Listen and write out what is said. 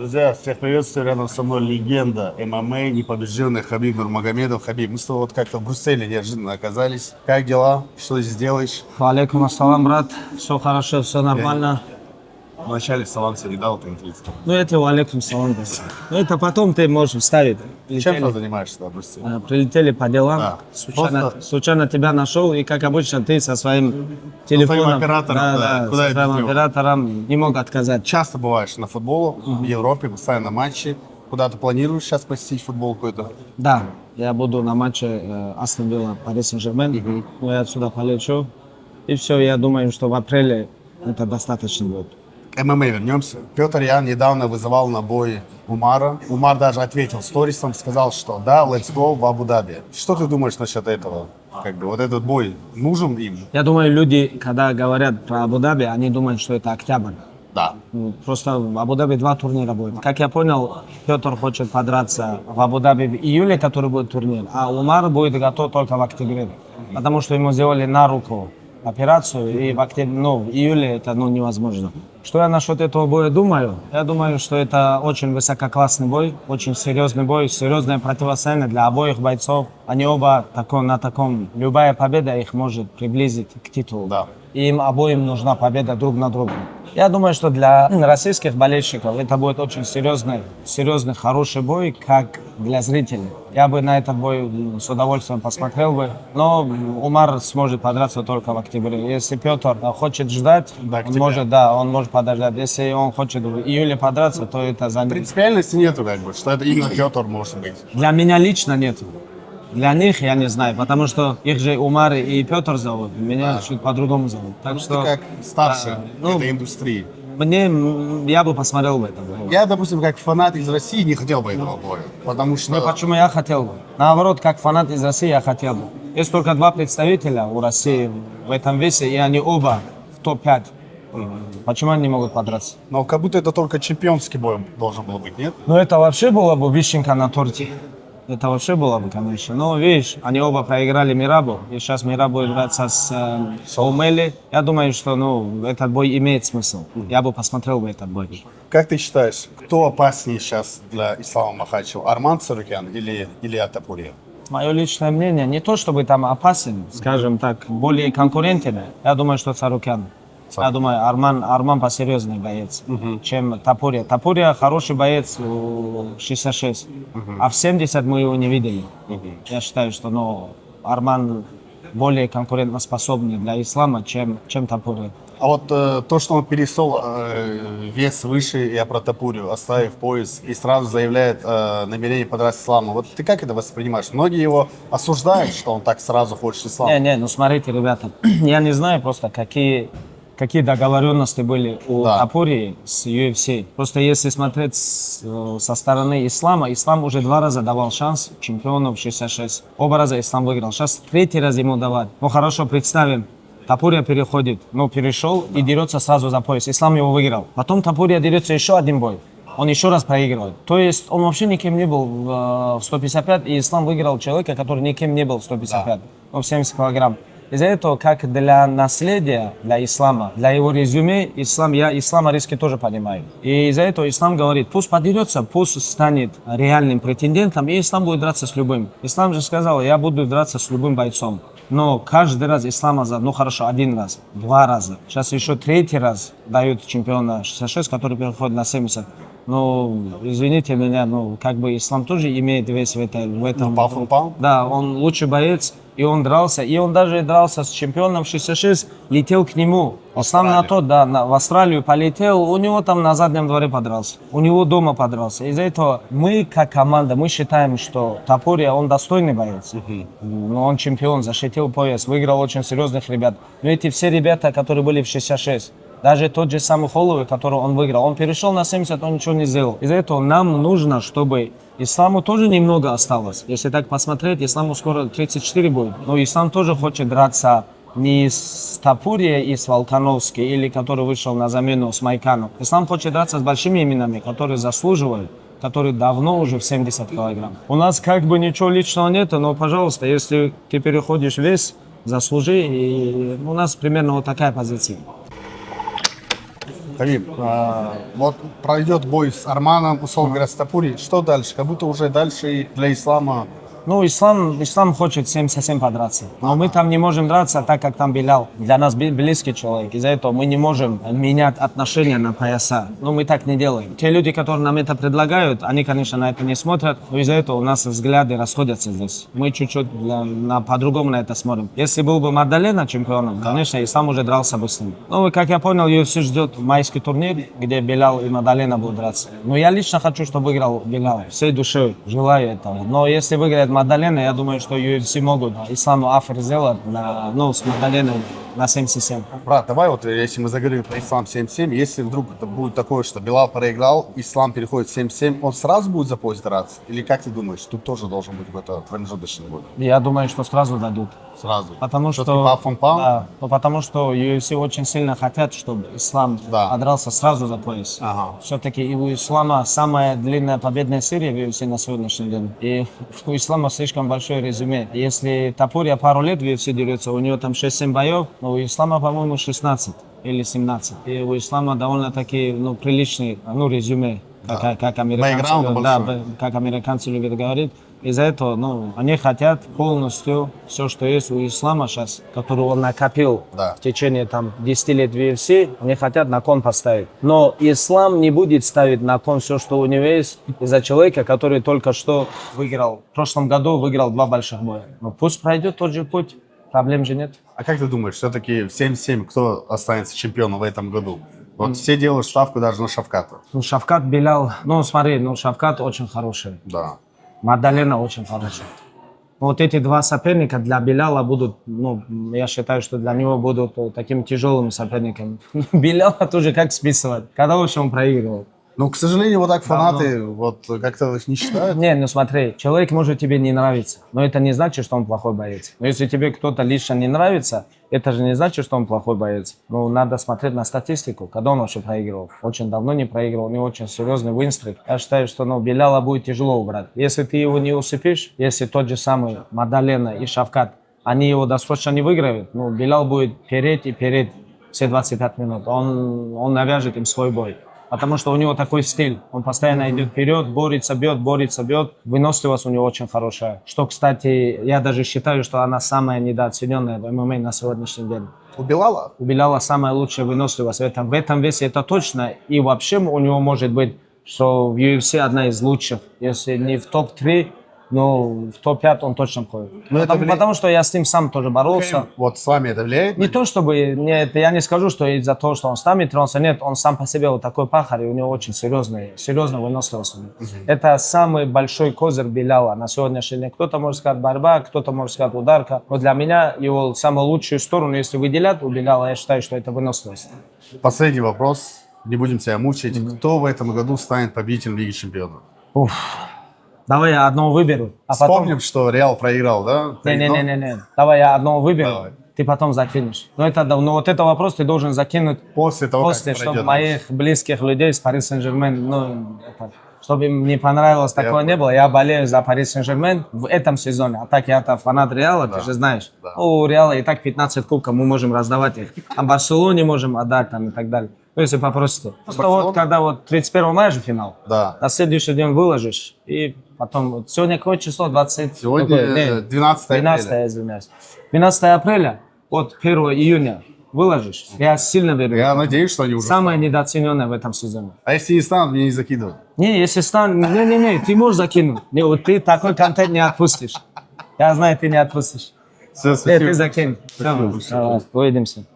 Друзья, всех приветствую. Рядом со мной легенда ММА, непобежденный Хабиб Нурмагомедов. Хабиб, мы с тобой вот как-то в Брюсселе неожиданно оказались. Как дела? Что здесь делаешь? Алейкум ассалам, брат. Все хорошо, все нормально. Вначале салам тебе не дал, ты интуиция. Ну, это алейкум салам. Ну, это потом ты можешь вставить. Чем ты занимаешься в Брюсселе? Прилетели по делам. Да. Случайно тебя нашел, и, как обычно, ты со своим телефоном, своим оператором, да. Куда со своим я без него? оператором не мог отказать. Часто бываешь на футболе в Европе, постоянно на матче. Куда ты планируешь сейчас посетить футбол какой-то? Да, я буду на матче Астон Вилла Пари Сен-Жермен. Я отсюда полечу. И все, я думаю, что в апреле это достаточно будет. К ММА вернемся. Петр Ян недавно вызывал на бой Умара. Умар даже ответил сторисом, сказал, что да, let's go в Абу-Даби. Что ты думаешь насчет этого? Как бы вот этот бой нужен им? Я думаю, люди, когда говорят про Абу-Даби, они думают, что это октябрь. Да. Просто в Абу-Даби 2 турнира будет. Как я понял, Петр хочет подраться в Абу-Даби в июле, который будет турнир, а Умар будет готов только в октябре. Потому что ему сделали на руку операцию, и в июле это невозможно. Что я насчет этого боя думаю? Я думаю, что это очень высококлассный бой, очень серьезный бой, серьезное противостояние для обоих бойцов. Они оба на таком, любая победа их может приблизить к титулу. Да. И им обоим нужна победа друг на друга. Я думаю, что для российских болельщиков это будет очень серьезный, хороший бой, как для зрителей. Я бы на этот бой с удовольствием посмотрел бы, но Умар сможет подраться только в октябре. Если Петр хочет ждать, он может подождать. Если он хочет в июле подраться, то это за ним. Принципиальности нету, как бы, что это именно Петр может быть. Для меня лично нет. Для них я не знаю, потому что их же Умар и Петр зовут, меня чуть по-другому зовут. Так что, Ты как старший этой индустрии. Я бы посмотрел в это. Я, допустим, как фанат из России не хотел бы этого боя, потому что... Почему я хотел бы? Наоборот, как фанат из России я хотел бы. Есть только 2 представителя у России в этом весе, и они оба в топ-5. Почему они не могут подраться? Но как будто это только чемпионский бой должен был быть, нет? Ну это вообще было бы вишенка на торте. Это вообще было бы, конечно. Но видишь, они оба проиграли Мирабу, и сейчас Мирабу будет драться с Оумели. Я думаю, что этот бой имеет смысл. Я бы посмотрел бы этот бой. Как ты считаешь, кто опаснее сейчас для Ислама Махачева? Арман Царукян или Илья Топурьев? Мое личное мнение, не то чтобы там опасен, скажем так, более конкурентен. Я думаю, что Царукян. Я думаю, Арман посерьезнее боец, чем Топурья. Топурья хороший боец в 66, а в 70 мы его не видели. Я считаю, что Арман более конкурентоспособный для ислама, чем Топурья. А вот то, что он пересол вес выше, я про Топурью, оставив пояс и сразу заявляет намерение подраться исламу. Вот ты как это воспринимаешь? Многие его осуждают, что он так сразу хочет ислама. Не, смотрите, ребята, я не знаю просто, какие договоренности были у Топурьи с UFC. Просто если смотреть со стороны ислама, ислам уже 2 раза давал шанс чемпиону в 66. Оба раза ислам выиграл. Сейчас 3-й раз ему давать. Хорошо, представим, Топурья перешел и дерется сразу за пояс. Ислам его выиграл. Потом Топурья дерется еще один бой. Он еще раз проигрывает. То есть он вообще никем не был в 155, и ислам выиграл человека, который никем не был в 155, в 70 килограмм. Из-за этого, как для наследия, для ислама, для его резюме, я ислама риски тоже понимаю. И из-за этого ислам говорит, пусть подерется, пусть станет реальным претендентом, и ислам будет драться с любым. Ислам же сказал, я буду драться с любым бойцом. Но каждый раз ислама хорошо, 1 раз, 2 раза. Сейчас еще 3-й раз дают чемпиона 66, который переходит на 70. Извините меня, как бы ислам тоже имеет вес в этом. Да, он лучший боец, и он дрался. И он даже дрался с чемпионом 66, летел к нему. Ислам в Австралию полетел, у него там на заднем дворе подрался. У него дома подрался. Из-за этого мы, как команда, мы считаем, что Топурья, он достойный боец. Он чемпион, защитил пояс, выиграл очень серьезных ребят. Но эти все ребята, которые были в 66, даже тот же самый Холлоуэй, которого он выиграл, он перешел на 70, он ничего не сделал. Из-за этого нам нужно, чтобы исламу тоже немного осталось. Если так посмотреть, исламу скоро 34 будет. Но ислам тоже хочет драться не с Топурьей и с Волконовской, или который вышел на замену с Майканом. Ислам хочет драться с большими именами, которые заслуживают, которые давно уже в 70 килограмм. У нас как бы ничего личного нет, но, пожалуйста, если ты переходишь вес, заслужи. И у нас примерно вот такая позиция. Хабиб, вот пройдет бой с Арманом, условно говоря, с Топури, что дальше? Как будто уже дальше и для ислама. Ну, ислам хочет всем совсем подраться. Но мы там не можем драться так, как там Белял. Для нас близкий человек. Из-за этого мы не можем менять отношения на пояса. Но мы так не делаем. Те люди, которые нам это предлагают, они, конечно, на это не смотрят. Но из-за этого у нас взгляды расходятся здесь. Мы чуть-чуть по-другому на это смотрим. Если был бы Мадалена чемпионом, конечно, ислам уже дрался бы с ним. Ну, как я понял, UFC ждет майский турнир, где Белял и Мадалена будут драться. Но я лично хочу, чтобы выиграл Белял. Всей душой желаю этого. Но если выиграет Мадалена, я думаю, что UFC могут исламу афер сделать с Мадаленой на 77. Брат, давай вот, если мы заговорим про ислам 77, если вдруг это будет такое, что Белал проиграл, ислам переходит в 77, он сразу будет за пояс драться? Или как ты думаешь, тут тоже должен быть какой-то промежуточный бой? Я думаю, что сразу дадут. Сразу? Потому что, да, потому что UFC очень сильно хотят, чтобы ислам отдрался сразу за пояс. Ага. Все-таки и у ислама самая длинная победная серия в UFC на сегодняшний день. И у ислама слишком большое резюме. Если Топурия пару лет в UFC дерется, у него там 6-7 боев, но у ислама, по-моему, 16 или 17. И у ислама довольно-таки приличный резюме, как американцы любят говорить. Из-за этого, они хотят полностью все, что есть у ислама сейчас, который он накопил в течение 10 лет в UFC, они хотят на кон поставить. Но ислам не будет ставить на кон все, что у него есть, из-за человека, который только что выиграл. В прошлом году выиграл 2 больших боя. Но пусть пройдет тот же путь, проблем же нет. А как ты думаешь, все-таки в 77 кто останется чемпионом в этом году? Вот все делают ставку даже на Шавката. Шавкат, Белял, смотри, Шавкат очень хороший. Да. Мадалена очень хорошая. Вот эти 2 соперника для Беляла будут, я считаю, что для него будут такими тяжелыми соперниками. Беляла тоже как списывать, когда вообще он проигрывал. К сожалению, вот так фанаты как-то не считают. Не, смотри, человек может тебе не нравиться, но это не значит, что он плохой боец. Но если тебе кто-то лично не нравится, это же не значит, что он плохой боец. Надо смотреть на статистику, когда он вообще проигрывал. Очень давно не проигрывал, не очень серьезный винстрик. Я считаю, что Беляла будет тяжело убрать. Если ты его не усыпишь, если тот же самый Мадалена и Шавкат, они его досрочно не выиграют, Белял будет переть и переть все 25 минут. Он навяжет им свой бой. Потому что у него такой стиль. Он постоянно идет вперед, борется, бьет. Выносливость у него очень хорошая. Что, кстати, я даже считаю, что она самая недооцененная в ММА на сегодняшний день. У Белала? У Белала самая лучшая выносливость в этом весе, это точно. И вообще у него может быть, что в UFC одна из лучших. Если не в топ-3, в топ-5 он точно входит. Потому что я с ним сам тоже боролся. Вот с вами это влияет? Не то чтобы, я не скажу, что из-за того, что он с нами тренировался, нет, он сам по себе вот такой пахарь, и у него очень серьезно выносливость. Это самый большой козырь Беляла на сегодняшний день. Кто-то может сказать борьба, кто-то может сказать ударка. Но для меня его самую лучшую сторону, если выделять у Беляла, я считаю, что это выносливость. Последний вопрос, не будем тебя мучить. Кто в этом году станет победителем Лиги Чемпионов? Давай я одного выберу. Вспомним, что Реал проиграл, да? Не. Давай я одного выберу. Давай. Ты потом закинешь. Вот это вопрос ты должен закинуть после того, чтобы моих близких людей с Пари Сен-Жермен, чтобы им не понравилось, такое не было. Я болею за Пари Сен-Жермен в этом сезоне. А так я-то фанат Реала, ты же знаешь. Да. У Реала и так 15 кубков, мы можем раздавать их. А Барселоне можем отдать и так далее. Если попросите. Просто когда 31 мая же финал, на следующий день выложишь, и потом, сегодня какое число? 20? Сегодня 12 апреля. Извиняюсь. 12 апреля, 1 июня выложишь. Я сильно верю. Я надеюсь, что они уже самое недооцененное в этом сезоне. А если не станут, мне не закидывают? Если станут, ты можешь закинуть. Ты такой контент не отпустишь. Я знаю, ты не отпустишь. Все, спасибо. Ты закинь. Все, увидимся.